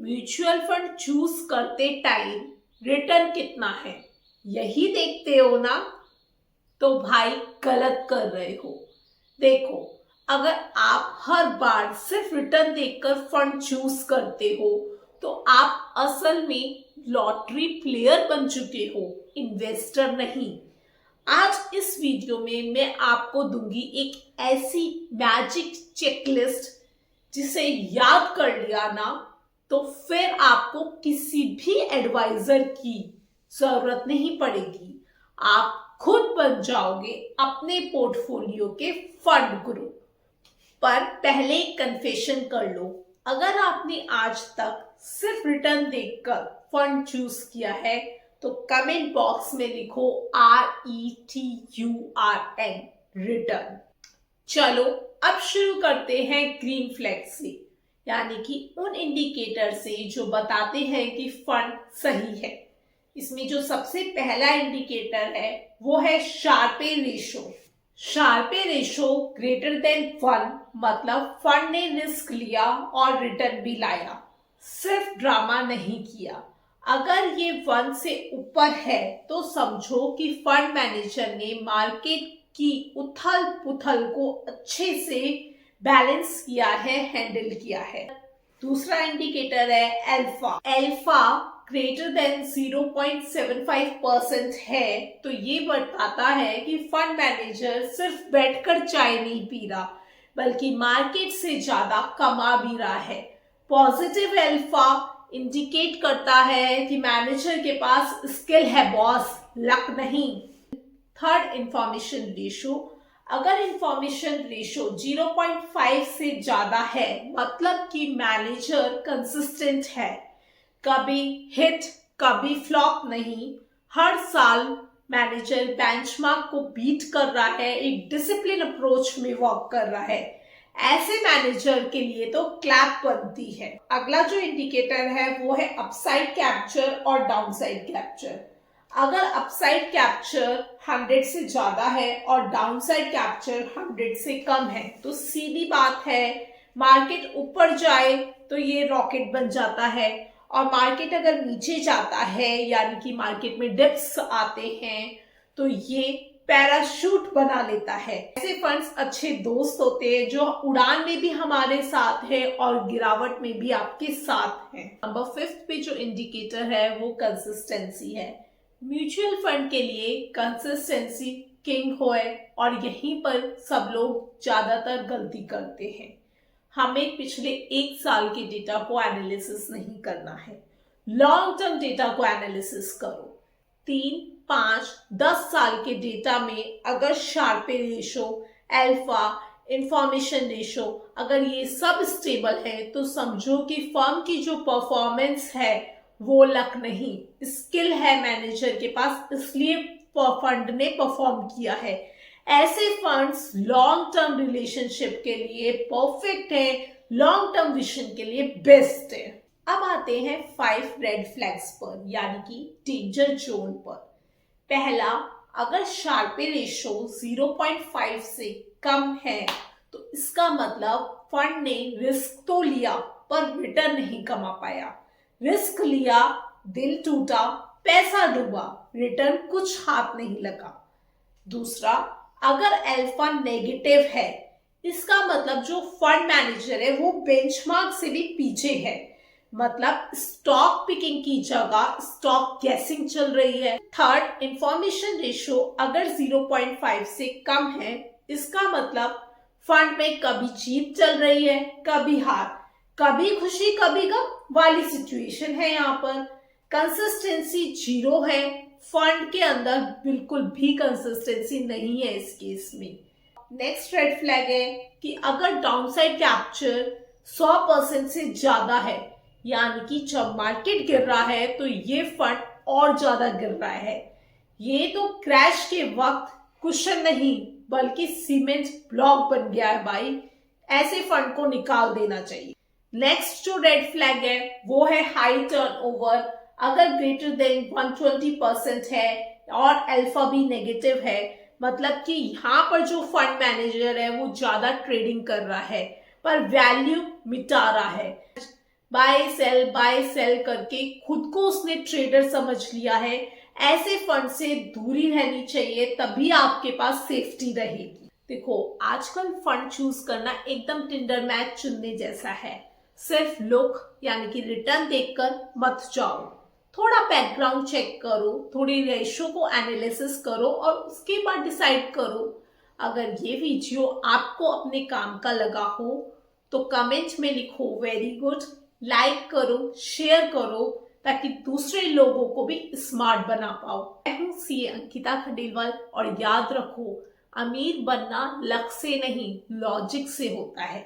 Mutual fund choose करते time return कितना है यही देखते हो ना, तो भाई गलत कर रहे हो। देखो, अगर आप हर बार सिर्फ रिटर्न देखकर फंड चूज करते हो तो आप असल में लॉटरी प्लेयर बन चुके हो, इन्वेस्टर नहीं। आज इस वीडियो में मैं आपको दूंगी एक ऐसी मैजिक चेकलिस्ट जिसे याद कर लिया ना तो फिर आपको किसी भी एडवाइजर की जरूरत नहीं पड़ेगी। आप खुद बन जाओगे अपने पोर्टफोलियो के फंड गुरु। पर पहले कन्फेशन कर लो, अगर आपने आज तक सिर्फ रिटर्न देखकर फंड चूज किया है तो कमेंट बॉक्स में लिखो RETURN, रिटर्न। चलो अब शुरू करते हैं ग्रीन फ्लैग से, यानी कि उन इंडिकेटर से जो बताते हैं कि फंड सही है। इसमें जो सबसे पहला इंडिकेटर है वो है Sharpe ratio. Sharpe ratio greater than 1 मतलब फंड ने रिस्क लिया और रिटर्न भी लाया, सिर्फ ड्रामा नहीं किया। अगर ये 1 से ऊपर है तो समझो कि फंड मैनेजर ने मार्केट की उथल पुथल को अच्छे से बैलेंस किया है, हैंडल किया है। दूसरा इंडिकेटर है अल्फा। अल्फा ग्रेटर देन 0.75% है तो ये बताता है कि फंड मैनेजर सिर्फ बैठकर चाय नहीं पी रहा बल्कि मार्केट से ज्यादा कमा भी रहा है। पॉजिटिव अल्फा इंडिकेट करता है कि मैनेजर के पास स्किल है बॉस, लक नहीं। Third, information ratio. अगर इंफॉर्मेशन रेशो 0.5 से ज्यादा है मतलब कि मैनेजर कंसिस्टेंट है, कभी हिट कभी फ्लॉप नहीं। हर साल मैनेजर बेंचमार्क को बीट कर रहा है, एक डिसिप्लिन अप्रोच में वर्क कर रहा है। ऐसे मैनेजर के लिए तो क्लैप बनती है। अगला जो इंडिकेटर है वो है अपसाइड कैप्चर और डाउनसाइड कैप्चर। अगर अपसाइड कैप्चर 100 से ज्यादा है और डाउनसाइड कैप्चर 100 से कम है तो सीधी बात है, मार्केट ऊपर जाए तो ये रॉकेट बन जाता है और मार्केट अगर नीचे जाता है यानी कि मार्केट में डिप्स आते हैं तो ये पैराशूट बना लेता है। ऐसे फंड्स अच्छे दोस्त होते हैं जो उड़ान में भी हमारे साथ है और गिरावट में भी आपके साथ है। नंबर 5 पे जो इंडिकेटर है वो कंसिस्टेंसी है। म्यूचुअल फंड के लिए कंसिस्टेंसी किंग है और यहीं पर सब लोग ज्यादातर गलती करते हैं। हमें पिछले 1 साल के डेटा को एनालिसिस नहीं करना है, लॉन्ग टर्म डेटा को एनालिसिस करो। 3, 5, 10 साल के डेटा में अगर Sharpe ratio, alpha, information ratio अगर ये सब स्टेबल है तो समझो कि फर्म की जो परफॉर्मेंस है वो लक नहीं, स्किल है मैनेजर के पास, इसलिए फंड ने परफॉर्म किया है। ऐसे फंड्स लॉन्ग टर्म रिलेशनशिप के लिए परफेक्ट है, लॉन्ग टर्म विजन के लिए बेस्ट है। अब आते हैं 5 रेड फ्लैग्स पर, यानी कि डेंजर जोन पर। पहला, अगर शार्पे रेशो 0.5 से कम है तो इसका मतलब फंड ने रिस्क तो लिया पर रिटर्न नहीं कमा पाया। रिस्क लिया, दिल टूटा, पैसा डूबा, रिटर्न कुछ हाथ नहीं लगा। दूसरा, अगर अल्फा नेगेटिव है इसका मतलब जो फंड मैनेजर है वो बेंचमार्क से भी पीछे है, मतलब स्टॉक पिकिंग की जगह स्टॉक गैसिंग चल रही है। थर्ड, इंफॉर्मेशन रेशो अगर 0.5 से कम है इसका मतलब फंड में कभी जीत चल रही है कभी हार, कभी खुशी कभी गम वाली सिचुएशन है। यहाँ पर कंसिस्टेंसी 0 है, फंड के अंदर बिल्कुल भी कंसिस्टेंसी नहीं है इस केस में। नेक्स्ट रेड फ्लैग है कि अगर डाउनसाइड कैप्चर 100% से ज्यादा है, यानी कि जब मार्केट गिर रहा है तो ये फंड और ज्यादा गिर रहा है। ये तो क्रैश के वक्त कुशन नहीं बल्कि सीमेंट ब्लॉक बन गया है भाई, ऐसे फंड को निकाल देना चाहिए। नेक्स्ट जो रेड फ्लैग है वो है हाई टर्नओवर। अगर ग्रेटर देन 120% है और अल्फा भी नेगेटिव है, मतलब कि यहाँ पर जो फंड मैनेजर है वो ज्यादा ट्रेडिंग कर रहा है पर वैल्यू मिटा रहा है। बाय सेल करके खुद को उसने ट्रेडर समझ लिया है। ऐसे फंड से दूरी रहनी चाहिए, तभी आपके पास सेफ्टी रहेगी। देखो, आजकल फंड चूज करना एकदम टिंडर मैच चुनने जैसा है। सिर्फ लुक यानी कि रिटर्न देखकर मत जाओ, थोड़ा बैकग्राउंड चेक करो, थोड़ी रेशो को एनालिसिस करो और उसके बाद डिसाइड करो। अगर ये वीडियो आपको अपने काम का लगा हो तो कमेंट में लिखो वेरी गुड, लाइक करो, शेयर करो, ताकि दूसरे लोगों को भी स्मार्ट बना पाओ। मैं हूँ सीए अंकिता खंडेलवाल और याद रखो, अमीर बनना लक से नहीं लॉजिक से होता है।